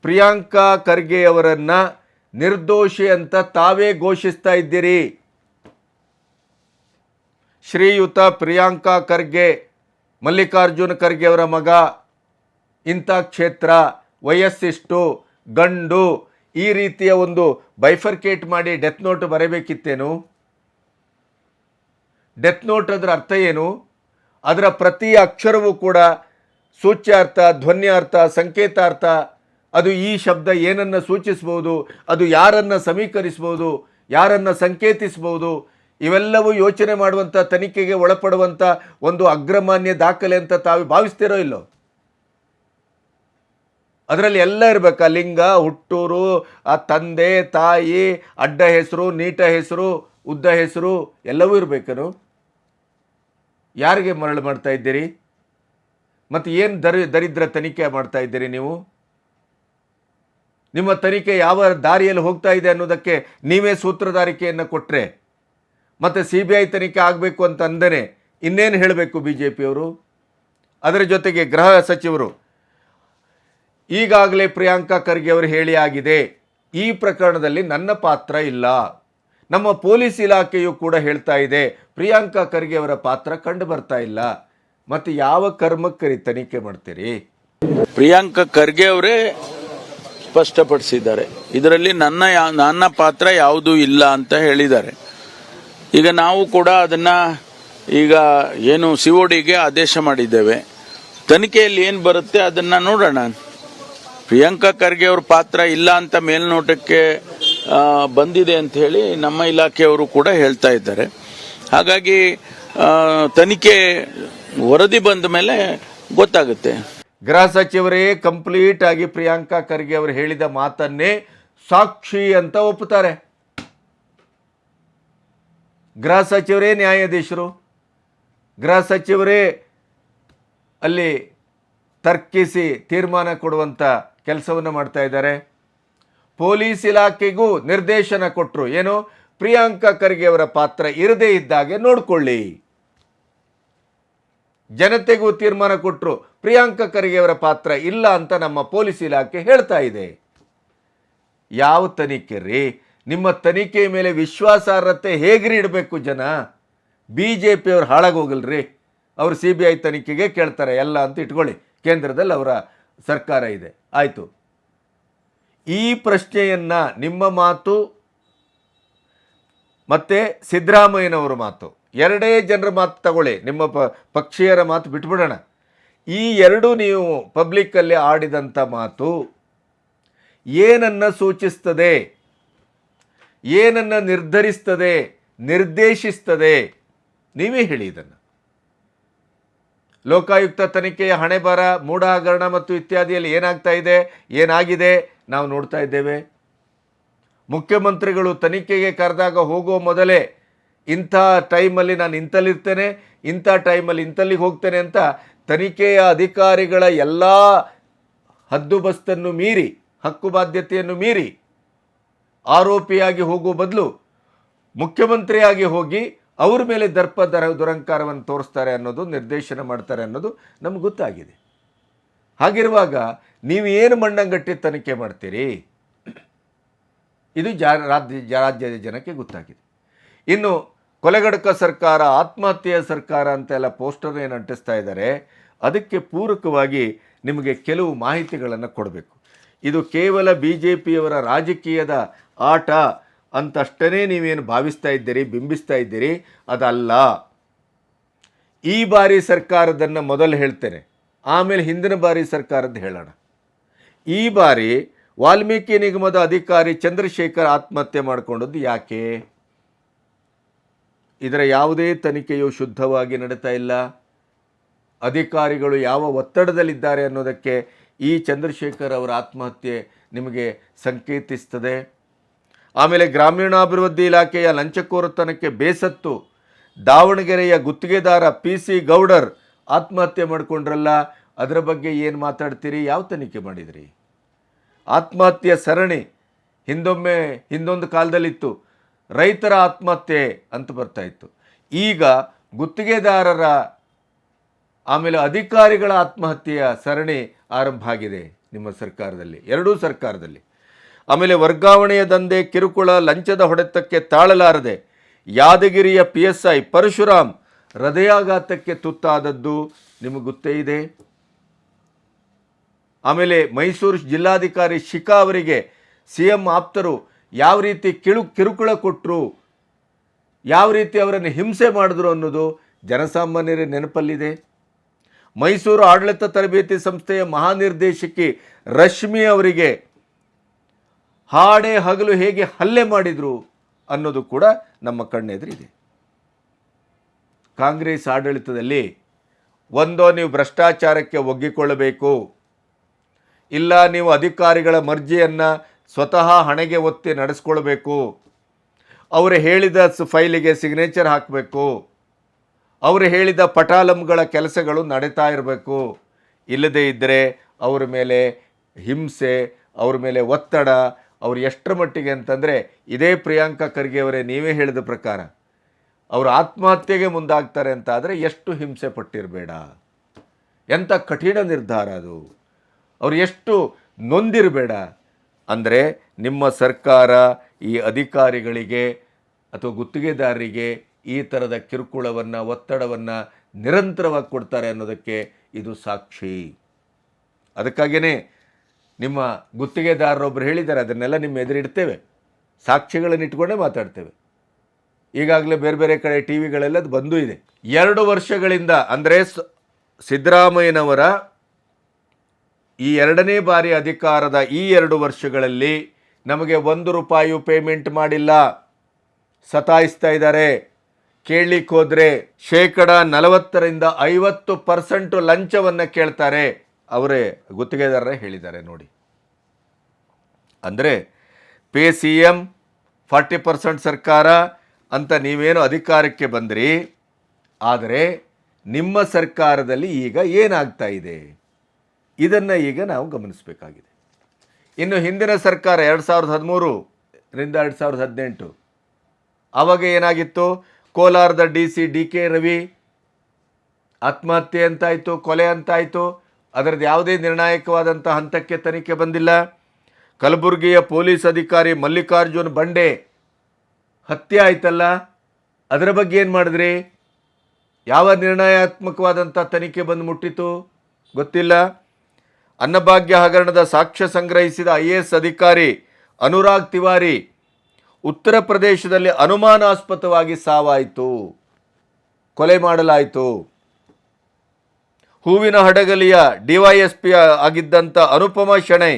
ಪ್ರಿಯಾಂಕಾ ಖರ್ಗೆ ಅವರನ್ನು ನಿರ್ದೋಷಿ ಅಂತ ತಾವೇ ಘೋಷಿಸ್ತಾ ಇದ್ದೀರಿ. ಶ್ರೀಯುತ ಪ್ರಿಯಾಂಕಾ ಖರ್ಗೆ, ಮಲ್ಲಿಕಾರ್ಜುನ ಖರ್ಗೆ ಅವರ ಮಗ, ಇಂಥ ಕ್ಷೇತ್ರ, ವಯಸ್ಸಿಷ್ಟು, ಗಂಡು, ಈ ರೀತಿಯ ಒಂದು ಬೈಫರ್ಕೇಟ್ ಮಾಡಿ ಡೆತ್ ನೋಟ್ ಬರೆಯಬೇಕಿತ್ತೇನು? ಡೆತ್ ನೋಟ್ ಅದರ ಅರ್ಥ ಏನು? ಅದರ ಪ್ರತಿ ಅಕ್ಷರವೂ ಕೂಡ ಸೂಚ್ಯಾರ್ಥ, ಧ್ವನ್ಯಾರ್ಥ, ಸಂಕೇತಾರ್ಥ, ಅದು ಈ ಶಬ್ದ ಏನನ್ನು ಸೂಚಿಸ್ಬೋದು, ಅದು ಯಾರನ್ನು ಸಮೀಕರಿಸ್ಬೋದು, ಯಾರನ್ನು ಸಂಕೇತಿಸ್ಬೋದು, ಇವೆಲ್ಲವೂ ಯೋಚನೆ ಮಾಡುವಂಥ, ತನಿಖೆಗೆ ಒಳಪಡುವಂಥ ಒಂದು ಅಗ್ರಮಾನ್ಯ ದಾಖಲೆ ಅಂತ ತಾವು ಭಾವಿಸ್ತಿರೋ ಇಲ್ಲೋ? ಅದರಲ್ಲಿ ಎಲ್ಲ ಇರಬೇಕಾ? ಲಿಂಗ, ಹುಟ್ಟೂರು, ಆ ತಂದೆ ತಾಯಿ, ಅಡ್ಡ ಹೆಸರು, ನೀಟ ಹೆಸರು, ಉದ್ದ ಹೆಸರು ಎಲ್ಲವೂ ಇರಬೇಕನು? ಯಾರಿಗೆ ಮರಳು ಮಾಡ್ತಾ ಇದ್ದೀರಿ? ಮತ್ತು ಏನು ದರಿದ್ರ ತನಿಖೆ ಮಾಡ್ತಾ ಇದ್ದೀರಿ ನೀವು? ನಿಮ್ಮ ತನಿಖೆ ಯಾವ ದಾರಿಯಲ್ಲಿ ಹೋಗ್ತಾ ಇದೆ ಅನ್ನೋದಕ್ಕೆ ನೀವೇ ಸೂತ್ರಧಾರಿಕೆಯನ್ನು ಕೊಟ್ಟರೆ, ಮತ್ತು CBI ತನಿಖೆ ಆಗಬೇಕು ಅಂತ ಅಂದೇ ಇನ್ನೇನು ಹೇಳಬೇಕು BJPಯವರು? ಅದರ ಜೊತೆಗೆ ಗೃಹ ಸಚಿವರು ಈಗಾಗಲೇ ಪ್ರಿಯಾಂಕಾ ಖರ್ಗೆ ಅವರು ಹೇಳಿ ಆಗಿದೆ, ಈ ಪ್ರಕರಣದಲ್ಲಿ ನನ್ನ ಪಾತ್ರ ಇಲ್ಲ. ನಮ್ಮ ಪೊಲೀಸ್ ಇಲಾಖೆಯು ಕೂಡ ಹೇಳ್ತಾ ಇದೆ, ಪ್ರಿಯಾಂಕಾ ಖರ್ಗೆ ಅವರ ಪಾತ್ರ ಕಂಡು ಬರ್ತಾ ಇಲ್ಲ. ಮತ್ತು ಯಾವ ಕರ್ಮಕ್ಕೆ ತನಿಖೆ ಮಾಡ್ತೀರಿ? ಪ್ರಿಯಾಂಕಾ ಖರ್ಗೆ ಅವರೇ ಸ್ಪಷ್ಟಪಡಿಸಿದ್ದಾರೆ, ಇದರಲ್ಲಿ ನನ್ನ ಪಾತ್ರ ಯಾವುದೂ ಇಲ್ಲ ಅಂತ ಹೇಳಿದ್ದಾರೆ. ಈಗ ನಾವು ಕೂಡ ಅದನ್ನ ಈಗ ಏನು CODಗೆ ಆದೇಶ ಮಾಡಿದ್ದೇವೆ. ತನಿಖೆಯಲ್ಲಿ ಏನು ಬರುತ್ತೆ ಅದನ್ನ ನೋಡೋಣ. ಪ್ರಿಯಾಂಕಾ ಖರ್ಗೆ ಅವ್ರ ಪಾತ್ರ ಇಲ್ಲ ಅಂತ ಮೇಲ್ನೋಟಕ್ಕೆ ಬಂದಿದೆ ಅಂತ ಹೇಳಿ ನಮ್ಮ ಇಲಾಖೆಯವರು ಕೂಡ ಹೇಳ್ತಾ ಇದ್ದಾರೆ. ಹಾಗಾಗಿ ತನಿಖೆ ವರದಿ ಬಂದ ಮೇಲೆ ಗೊತ್ತಾಗುತ್ತೆ. ಗೃಹ ಸಚಿವರೇ ಕಂಪ್ಲೀಟ್ ಆಗಿ ಪ್ರಿಯಾಂಕಾ ಖರ್ಗೆ ಅವರು ಹೇಳಿದ ಮಾತನ್ನೇ ಸಾಕ್ಷಿ ಅಂತ ಒಪ್ಪುತ್ತಾರೆ. ಗೃಹ ಸಚಿವರೇ ನ್ಯಾಯಾಧೀಶರು, ಗೃಹ ಸಚಿವರೇ ಅಲ್ಲಿ ತರ್ಕಿಸಿ ತೀರ್ಮಾನ ಕೊಡುವಂಥ ಕೆಲಸವನ್ನು ಮಾಡ್ತಾ ಇದ್ದಾರೆ. ಪೊಲೀಸ್ ಇಲಾಖೆಗೂ ನಿರ್ದೇಶನ ಕೊಟ್ಟರು, ಏನು, ಪ್ರಿಯಾಂಕಾ ಖರ್ಗೆ ಅವರ ಪಾತ್ರ ಇರದೇ ಇದ್ದಾಗೆ ನೋಡಿಕೊಳ್ಳಿ. ಜನತೆಗೂ ತೀರ್ಮಾನ ಕೊಟ್ಟರು, ಪ್ರಿಯಾಂಕಾ ಖರ್ಗೆ ಅವರ ಪಾತ್ರ ಇಲ್ಲ ಅಂತ ನಮ್ಮ ಪೊಲೀಸ್ ಇಲಾಖೆ ಹೇಳ್ತಾ ಇದೆ. ಯಾವ ತನಿಖೆ ರೀ? ನಿಮ್ಮ ತನಿಖೆ ಮೇಲೆ ವಿಶ್ವಾಸಾರ್ಹತೆ ಹೇಗ್ರಿ ಇಡಬೇಕು ಜನ? BJPಯವ್ರು ಹಾಳಾಗೋಗಲ್ರಿ. ಅವರು CBI ತನಿಖೆಗೆ ಕೇಳ್ತಾರೆ ಎಲ್ಲ ಅಂತ ಇಟ್ಕೊಳ್ಳಿ, ಕೇಂದ್ರದಲ್ಲಿ ಅವರ ಸರ್ಕಾರ ಇದೆ, ಆಯಿತು. ಈ ಪ್ರಶ್ನೆಯನ್ನು ನಿಮ್ಮ ಮಾತು ಮತ್ತು ಸಿದ್ದರಾಮಯ್ಯನವರ ಮಾತು, ಎರಡೇ ಜನರ ಮಾತು ತಗೊಳ್ಳಿ, ನಿಮ್ಮ ಪಕ್ಷೀಯರ ಮಾತು ಬಿಟ್ಬಿಡೋಣ. ಈ ಎರಡು ನೀವು ಪಬ್ಲಿಕ್ಕಲ್ಲಿ ಆಡಿದಂಥ ಮಾತು ಏನನ್ನು ಸೂಚಿಸ್ತದೆ, ಏನನ್ನು ನಿರ್ಧರಿಸ್ತದೆ, ನಿರ್ದೇಶಿಸ್ತದೆ? ನೀವೇ ಹೇಳಿ ಇದನ್ನು. ಲೋಕಾಯುಕ್ತ ತನಿಖೆಯ ಹಣೆಬರ, ಮೂಢ ಹಗರಣ ಮತ್ತು ಇತ್ಯಾದಿಯಲ್ಲಿ ಏನಾಗ್ತಾ ಇದೆ, ಏನಾಗಿದೆ ನಾವು ನೋಡ್ತಾ ಇದ್ದೇವೆ. ಮುಖ್ಯಮಂತ್ರಿಗಳು ತನಿಖೆಗೆ ಕರೆದಾಗ ಹೋಗೋ ಮೊದಲೇ ಇಂಥ ಟೈಮಲ್ಲಿ ನಾನು ಇಂಥಲ್ಲಿರ್ತೇನೆ, ಇಂಥ ಟೈಮಲ್ಲಿ ಇಂಥಲ್ಲಿಗೆ ಹೋಗ್ತೇನೆ ಅಂತ ತನಿಖೆಯ ಅಧಿಕಾರಿಗಳ ಎಲ್ಲ ಹದ್ದುಬಸ್ತನ್ನು ಮೀರಿ, ಹಕ್ಕು ಬಾಧ್ಯತೆಯನ್ನು ಮೀರಿ ಆರೋಪಿಯಾಗಿ ಹೋಗುವ ಬದಲು ಮುಖ್ಯಮಂತ್ರಿಯಾಗಿ ಹೋಗಿ ಅವ್ರ ಮೇಲೆ ದುರಂಕಾರವನ್ನು ತೋರಿಸ್ತಾರೆ ಅನ್ನೋದು, ನಿರ್ದೇಶನ ಮಾಡ್ತಾರೆ ಅನ್ನೋದು ನಮ್ಗೆ ಗೊತ್ತಾಗಿದೆ. ಹಾಗಿರುವಾಗ ನೀವು ಏನು ಮಣ್ಣಂಗಟ್ಟಿ ತನಿಖೆ ಮಾಡ್ತೀರಿ? ಇದು ರಾಜ್ಯದ ಜನಕ್ಕೆ ಗೊತ್ತಾಗಿದೆ. ಇನ್ನು ಕೊಲೆಗಡಕ ಸರ್ಕಾರ, ಆತ್ಮಹತ್ಯೆಯ ಸರ್ಕಾರ ಅಂತೆಲ್ಲ ಪೋಸ್ಟರ್ ಏನು ಅಂಟಿಸ್ತಾ ಇದ್ದಾರೆ, ಅದಕ್ಕೆ ಪೂರಕವಾಗಿ ನಿಮಗೆ ಕೆಲವು ಮಾಹಿತಿಗಳನ್ನು ಕೊಡಬೇಕು. ಇದು ಕೇವಲ BJPಯವರ ರಾಜಕೀಯದ ಆಟ ಅಂತಷ್ಟೇ ನೀವೇನು ಭಾವಿಸ್ತಾ ಇದ್ದೀರಿ, ಬಿಂಬಿಸ್ತಾ ಇದ್ದೀರಿ, ಅದಲ್ಲ. ಈ ಬಾರಿ ಸರ್ಕಾರದನ್ನು ಮೊದಲು ಹೇಳ್ತೇನೆ, ಆಮೇಲೆ ಹಿಂದಿನ ಬಾರಿ ಸರ್ಕಾರದ್ದು ಹೇಳೋಣ. ಈ ಬಾರಿ ವಾಲ್ಮೀಕಿ ನಿಗಮದ ಅಧಿಕಾರಿ ಚಂದ್ರಶೇಖರ್ ಆತ್ಮಹತ್ಯೆ ಮಾಡಿಕೊಂಡದ್ದು ಯಾಕೆ? ಇದರ ಯಾವುದೇ ತನಿಖೆಯು ಶುದ್ಧವಾಗಿ ನಡೀತಾ ಇಲ್ಲ. ಅಧಿಕಾರಿಗಳು ಯಾವ ಒತ್ತಡದಲ್ಲಿದ್ದಾರೆ ಅನ್ನೋದಕ್ಕೆ ಈ ಚಂದ್ರಶೇಖರ್ ಅವರ ಆತ್ಮಹತ್ಯೆ ನಿಮಗೆ ಸಂಕೇತಿಸ್ತದೆ. ಆಮೇಲೆ ಗ್ರಾಮೀಣಾಭಿವೃದ್ಧಿ ಇಲಾಖೆಯ ಲಂಚಕೋರತನಕ್ಕೆ ಬೇಸತ್ತು ದಾವಣಗೆರೆಯ ಗುತ್ತಿಗೆದಾರ PC ಗೌಡರ್ ಆತ್ಮಹತ್ಯೆ ಮಾಡಿಕೊಂಡ್ರಲ್ಲ, ಅದರ ಬಗ್ಗೆ ಏನು ಮಾತಾಡ್ತೀರಿ? ಯಾವ ತನಿಖೆ ಮಾಡಿದ್ರಿ? ಆತ್ಮಹತ್ಯೆ ಸರಣಿ ಹಿಂದೊಂದು ಕಾಲದಲ್ಲಿತ್ತು, ರೈತರ ಆತ್ಮಹತ್ಯೆ ಅಂತ ಬರ್ತಾ ಇತ್ತು. ಈಗ ಗುತ್ತಿಗೆದಾರರ ಆಮೇಲೆ ಅಧಿಕಾರಿಗಳ ಆತ್ಮಹತ್ಯೆಯ ಸರಣಿ ಆರಂಭ ಆಗಿದೆ ನಿಮ್ಮ ಸರ್ಕಾರದಲ್ಲಿ, ಎರಡೂ ಸರ್ಕಾರದಲ್ಲಿ. ಆಮೇಲೆ ವರ್ಗಾವಣೆಯ ದಂಧೆ, ಕಿರುಕುಳ, ಲಂಚದ ಹೊಡೆತಕ್ಕೆ ತಾಳಲಾರದೆ ಯಾದಗಿರಿಯ PSI ಪರಶುರಾಮ್ ಹೃದಯಾಘಾತಕ್ಕೆ ತುತ್ತಾದದ್ದು ನಿಮಗೆ ಗೊತ್ತೇ ಇದೆ. ಆಮೇಲೆ ಮೈಸೂರು ಜಿಲ್ಲಾಧಿಕಾರಿ ಶಿಖಾ ಅವರಿಗೆ CM ಆಪ್ತರು ಯಾವ ರೀತಿ ಕಿರುಕುಳ ಕೊಟ್ಟರು, ಯಾವ ರೀತಿ ಅವರನ್ನು ಹಿಂಸೆ ಮಾಡಿದ್ರು ಅನ್ನೋದು ಜನಸಾಮಾನ್ಯರ ನೆನಪಲ್ಲಿದೆ. ಮೈಸೂರು ಆಡಳಿತ ತರಬೇತಿ ಸಂಸ್ಥೆಯ ಮಹಾನಿರ್ದೇಶಕಿ ರಶ್ಮಿ ಅವರಿಗೆ ಹಾಡೇ ಹಗಲು ಹೇಗೆ ಹಲ್ಲೆ ಮಾಡಿದರು ಅನ್ನೋದು ಕೂಡ ನಮ್ಮ ಕಣ್ಣೆದುರಿದೆ. ಕಾಂಗ್ರೆಸ್ ಆಡಳಿತದಲ್ಲಿ ಒಂದೋ ನೀವು ಭ್ರಷ್ಟಾಚಾರಕ್ಕೆ ಒಗ್ಗಿಕೊಳ್ಳಬೇಕು, ಇಲ್ಲ ನೀವು ಅಧಿಕಾರಿಗಳ ಮರ್ಜಿಯನ್ನು ಸ್ವತಃ ಹಣೆಗೆ ಒತ್ತಿ ನಡೆಸ್ಕೊಳ್ಬೇಕು, ಅವರು ಹೇಳಿದ ಫೈಲಿಗೆ ಸಿಗ್ನೇಚರ್ ಹಾಕಬೇಕು, ಅವರು ಹೇಳಿದ ಪಟಾಲಂಗಳ ಕೆಲಸಗಳು ನಡೀತಾ ಇರಬೇಕು. ಇಲ್ಲದೇ ಇದ್ದರೆ ಅವರ ಮೇಲೆ ಹಿಂಸೆ, ಅವ್ರ ಮೇಲೆ ಒತ್ತಡ, ಅವ್ರು ಎಷ್ಟರ ಮಟ್ಟಿಗೆ ಅಂತಂದರೆ ಇದೇ ಪ್ರಿಯಾಂಕಾ ಖರ್ಗೆ ಅವರೇ ನೀವೇ ಹೇಳಿದ ಪ್ರಕಾರ ಅವರು ಆತ್ಮಹತ್ಯೆಗೆ ಮುಂದಾಗ್ತಾರೆ ಅಂತ ಆದರೆ ಎಷ್ಟು ಹಿಂಸೆ ಪಟ್ಟಿರಬೇಡ. ಎಂಥ ಕಠಿಣ ನಿರ್ಧಾರ ಅದು. ಅವ್ರು ಎಷ್ಟು ನೊಂದಿರಬೇಡ. ಅಂದರೆ ನಿಮ್ಮ ಸರ್ಕಾರ ಈ ಅಧಿಕಾರಿಗಳಿಗೆ ಅಥವಾ ಗುತ್ತಿಗೆದಾರರಿಗೆ ಈ ಥರದ ಕಿರುಕುಳವನ್ನು, ಒತ್ತಡವನ್ನು ನಿರಂತರವಾಗಿ ಕೊಡ್ತಾರೆ ಅನ್ನೋದಕ್ಕೆ ಇದು ಸಾಕ್ಷಿ. ಅದಕ್ಕಾಗಿಯೇ ನಿಮ್ಮ ಗುತ್ತಿಗೆದಾರರೊಬ್ಬರು ಹೇಳಿದ್ದಾರೆ, ಅದನ್ನೆಲ್ಲ ನಿಮ್ಮ ಎದುರಿಡ್ತೇವೆ, ಸಾಕ್ಷಿಗಳನ್ನು ಇಟ್ಕೊಂಡೇ ಮಾತಾಡ್ತೇವೆ. ಈಗಾಗಲೇ ಬೇರೆ ಬೇರೆ ಕಡೆ ಟಿ ವಿಗಳೆಲ್ಲ ಅದು ಬಂದೂ ಇದೆ. 2 ವರ್ಷಗಳಿಂದ ಅಂದರೆ ಸಿದ್ದರಾಮಯ್ಯನವರ ಈ 2ನೇ ಬಾರಿ ಅಧಿಕಾರದ ಈ 2 ವರ್ಷಗಳಲ್ಲಿ ನಮಗೆ 1 ರೂಪಾಯಿ ಪೇಮೆಂಟ್ ಮಾಡಿಲ್ಲ, ಸತಾಯಿಸ್ತಾ ಇದ್ದಾರೆ. ಕೇಳಲಿಕ್ಕೆ ಹೋದರೆ 40% ಲಂಚವನ್ನು ಕೇಳ್ತಾರೆ. ಅವರೇ ಗುತ್ತಿಗೆದಾರರೇ ಹೇಳಿದ್ದಾರೆ ನೋಡಿ. ಅಂದರೆ ಪೇ ಸಿ ಎಂ 40% ಸರ್ಕಾರ ಅಂತ ನೀವೇನು ಅಧಿಕಾರಕ್ಕೆ ಬಂದ್ರಿ, ಆದರೆ ನಿಮ್ಮ ಸರ್ಕಾರದಲ್ಲಿ ಈಗ ಏನಾಗ್ತಾ ಇದೆ ಇದನ್ನು ಈಗ ನಾವು ಗಮನಿಸಬೇಕಾಗಿದೆ. ಇನ್ನು ಹಿಂದಿನ ಸರ್ಕಾರ 2013ರಿಂದ 2018 ಆವಾಗ ಏನಾಗಿತ್ತು? ಕೋಲಾರದ DC DK ರವಿ ಆತ್ಮಹತ್ಯೆ ಅಂತಾಯಿತು, ಕೊಲೆ ಅಂತಾಯಿತು. ಅದರದ್ದು ಯಾವುದೇ ನಿರ್ಣಾಯಕವಾದಂಥ ಹಂತಕ್ಕೆ ತನಿಖೆ ಬಂದಿಲ್ಲ. ಕಲಬುರಗಿಯ ಪೊಲೀಸ್ ಅಧಿಕಾರಿ ಮಲ್ಲಿಕಾರ್ಜುನ್ ಬಂಡೆ ಹತ್ಯೆ ಆಯ್ತಲ್ಲ, ಅದರ ಬಗ್ಗೆ ಏನು ಮಾಡಿದ್ರಿ? ಯಾವ ನಿರ್ಣಯಾತ್ಮಕವಾದಂಥ ತನಿಖೆ ಬಂದು ಮುಟ್ಟಿತು ಗೊತ್ತಿಲ್ಲ. ಅನ್ನಭಾಗ್ಯ ಹಗರಣದ ಸಾಕ್ಷ್ಯ ಸಂಗ್ರಹಿಸಿದ IAS ಅಧಿಕಾರಿ ಅನುರಾಗ್ ತಿವಾರಿ ಉತ್ತರ ಪ್ರದೇಶದಲ್ಲಿ ಅನುಮಾನಾಸ್ಪದವಾಗಿ ಸಾವಾಯಿತು, ಕೊಲೆ ಮಾಡಲಾಯಿತು. ಹೂವಿನ ಹಡಗಲಿಯ DYSP ಆಗಿದ್ದಂಥ ಅನುಪಮಾ ಶೆಣೈ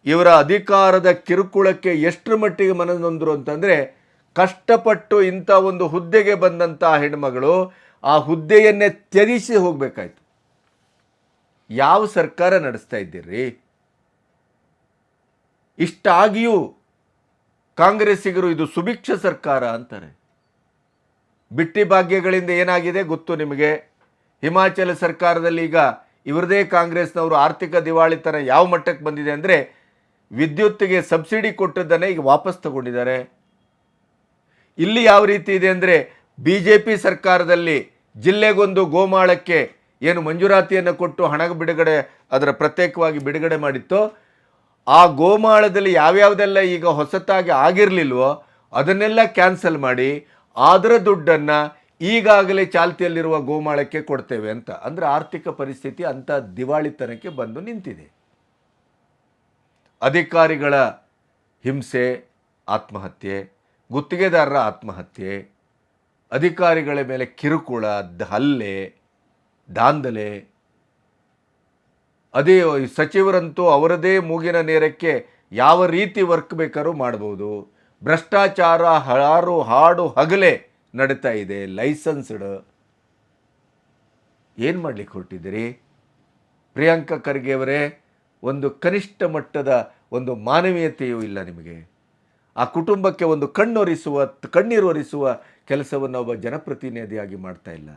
ಇವರ ಅಧಿಕಾರದ ಕಿರುಕುಳಕ್ಕೆ ಎಷ್ಟರ ಮಟ್ಟಿಗೆ ಮನನೊಂದರು ಅಂತಂದರೆ, ಕಷ್ಟಪಟ್ಟು ಇಂಥ ಒಂದು ಹುದ್ದೆಗೆ ಬಂದಂಥ ಹೆಣ್ಮಗಳು ಆ ಹುದ್ದೆಯನ್ನೇ ತ್ಯಜಿಸಿ ಹೋಗಬೇಕಾಯ್ತು. ಯಾವ ಸರ್ಕಾರ ನಡೆಸ್ತಾ ಇದ್ದೀರಿ? ಇಷ್ಟಾಗಿಯೂ ಕಾಂಗ್ರೆಸ್ಸಿಗರು ಇದು ಸುಭಿಕ್ಷ ಸರ್ಕಾರ ಅಂತಾರೆ. ಬಿಟ್ಟಿ ಭಾಗ್ಯಗಳಿಂದ ಏನಾಗಿದೆ ಗೊತ್ತು ನಿಮಗೆ. ಹಿಮಾಚಲ ಸರ್ಕಾರದಲ್ಲಿ ಈಗ ಇವರದೇ ಕಾಂಗ್ರೆಸ್ನವರು ಆರ್ಥಿಕ ದಿವಾಳಿತನ ಯಾವ ಮಟ್ಟಕ್ಕೆ ಬಂದಿದೆ ಅಂದರೆ, ವಿದ್ಯುತ್ತಿಗೆ ಸಬ್ಸಿಡಿ ಕೊಟ್ಟದ್ದನ್ನೇ ಈಗ ವಾಪಸ್ ತಗೊಂಡಿದ್ದಾರೆ. ಇಲ್ಲಿ ಯಾವ ರೀತಿ ಇದೆ ಅಂದರೆ, BJP ಸರ್ಕಾರದಲ್ಲಿ ಜಿಲ್ಲೆಗೊಂದು ಗೋಮಾಳಕ್ಕೆ ಏನು ಮಂಜೂರಾತಿಯನ್ನು ಕೊಟ್ಟು ಹಣ ಬಿಡುಗಡೆ, ಅದರ ಪ್ರತ್ಯೇಕವಾಗಿ ಬಿಡುಗಡೆ ಮಾಡಿತ್ತೋ, ಆ ಗೋಮಾಳದಲ್ಲಿ ಯಾವ್ಯಾವುದೆಲ್ಲ ಈಗ ಹೊಸತಾಗಿ ಆಗಿರಲಿಲ್ವೋ ಅದನ್ನೆಲ್ಲ ಕ್ಯಾನ್ಸಲ್ ಮಾಡಿ ಅದರ ದುಡ್ಡನ್ನು ಈಗಾಗಲೇ ಚಾಲ್ತಿಯಲ್ಲಿರುವ ಗೋಮಾಳಕ್ಕೆ ಕೊಡ್ತೇವೆ ಅಂತ. ಅಂದರೆ ಆರ್ಥಿಕ ಪರಿಸ್ಥಿತಿ ಅಂಥ ದಿವಾಳಿತನಕ್ಕೆ ಬಂದು ನಿಂತಿದೆ. ಅಧಿಕಾರಿಗಳ ಹಿಂಸೆ, ಆತ್ಮಹತ್ಯೆ, ಗುತ್ತಿಗೆದಾರರ ಆತ್ಮಹತ್ಯೆ, ಅಧಿಕಾರಿಗಳ ಮೇಲೆ ಕಿರುಕುಳ, ಹಲ್ಲೆ, ದಾಂಧಲೆ. ಅದೇ ಸಚಿವರಂತೂ ಅವರದೇ ಮೂಗಿನ ನೇರಕ್ಕೆ ಯಾವ ರೀತಿ ವರ್ಕ್ ಬೇಕಾದ್ರೂ ಮಾಡ್ಬೋದು. ಭ್ರಷ್ಟಾಚಾರ ಹಾಡು ಹಗಲೇ ನಡೀತಾ ಇದೆ, ಲೈಸೆನ್ಸ್ಡ್. ಏನು ಮಾಡಲಿಕ್ಕೆ ಹೊರಟಿದ್ದೀರಿ ಪ್ರಿಯಾಂಕಾ ಖರ್ಗೆ ಅವರೇ? ಒಂದು ಕನಿಷ್ಠ ಮಟ್ಟದ ಒಂದು ಮಾನವೀಯತೆಯೂ ಇಲ್ಲ ನಿಮಗೆ. ಆ ಕುಟುಂಬಕ್ಕೆ ಒಂದು ಕಣ್ಣೀರು ಒರೆಸುವ ಕೆಲಸವನ್ನು ಒಬ್ಬ ಜನಪ್ರತಿನಿಧಿಯಾಗಿ ಮಾಡ್ತಾ ಇಲ್ಲ.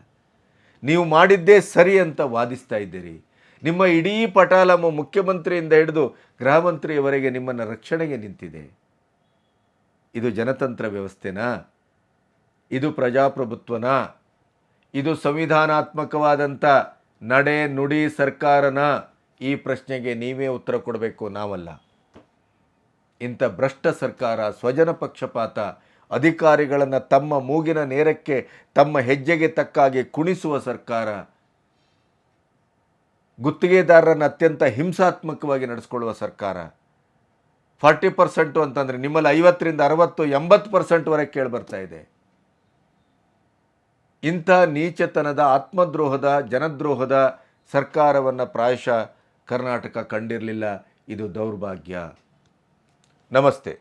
ನೀವು ಮಾಡಿದ್ದೇ ಸರಿ ಅಂತ ವಾದಿಸ್ತಾ ಇದ್ದೀರಿ. ನಿಮ್ಮ ಇಡೀ ಪಟಾಲಮ ಮುಖ್ಯಮಂತ್ರಿಯಿಂದ ಹಿಡಿದು ಗೃಹ ಮಂತ್ರಿಯವರೆಗೆ ನಿಮ್ಮನ್ನು ರಕ್ಷಣೆಗೆ ನಿಂತಿದೆ. ಇದು ಜನತಂತ್ರ ವ್ಯವಸ್ಥೆನಾ? ಇದು ಪ್ರಜಾಪ್ರಭುತ್ವನಾ? ಇದು ಸಂವಿಧಾನಾತ್ಮಕವಾದಂಥ ನಡೆ ನುಡಿ ಸರ್ಕಾರನ? ಈ ಪ್ರಶ್ನೆಗೆ ನೀವೇ ಉತ್ತರ ಕೊಡಬೇಕು, ನಾವಲ್ಲ. ಇಂಥ ಭ್ರಷ್ಟ ಸರ್ಕಾರ, ಸ್ವಜನ ಪಕ್ಷಪಾತ, ಅಧಿಕಾರಿಗಳನ್ನು ತಮ್ಮ ಮೂಗಿನ ನೇರಕ್ಕೆ ತಮ್ಮ ಹೆಜ್ಜೆಗೆ ತಕ್ಕಾಗಿ ಕುಣಿಸುವ ಸರ್ಕಾರ, ಗುತ್ತಿಗೆದಾರರನ್ನು ಅತ್ಯಂತ ಹಿಂಸಾತ್ಮಕವಾಗಿ ನಡೆಸ್ಕೊಳ್ಳುವ ಸರ್ಕಾರ. 40% ಅಂತಂದರೆ ನಿಮ್ಮಲ್ಲಿ 50ರಿಂದ 60, 80%ವರೆಗೆ ಕೇಳಿಬರ್ತಾ ಇದೆ. ಇಂಥ ನೀಚತನದ, ಆತ್ಮದ್ರೋಹದ, ಜನದ್ರೋಹದ ಸರ್ಕಾರವನ್ನು ಪ್ರಾಯಶಃ ಕರ್ನಾಟಕ ಕಂಡಿರಲಿಲ್ಲ. ಇದು ದೌರ್ಭಾಗ್ಯ. ನಮಸ್ತೆ.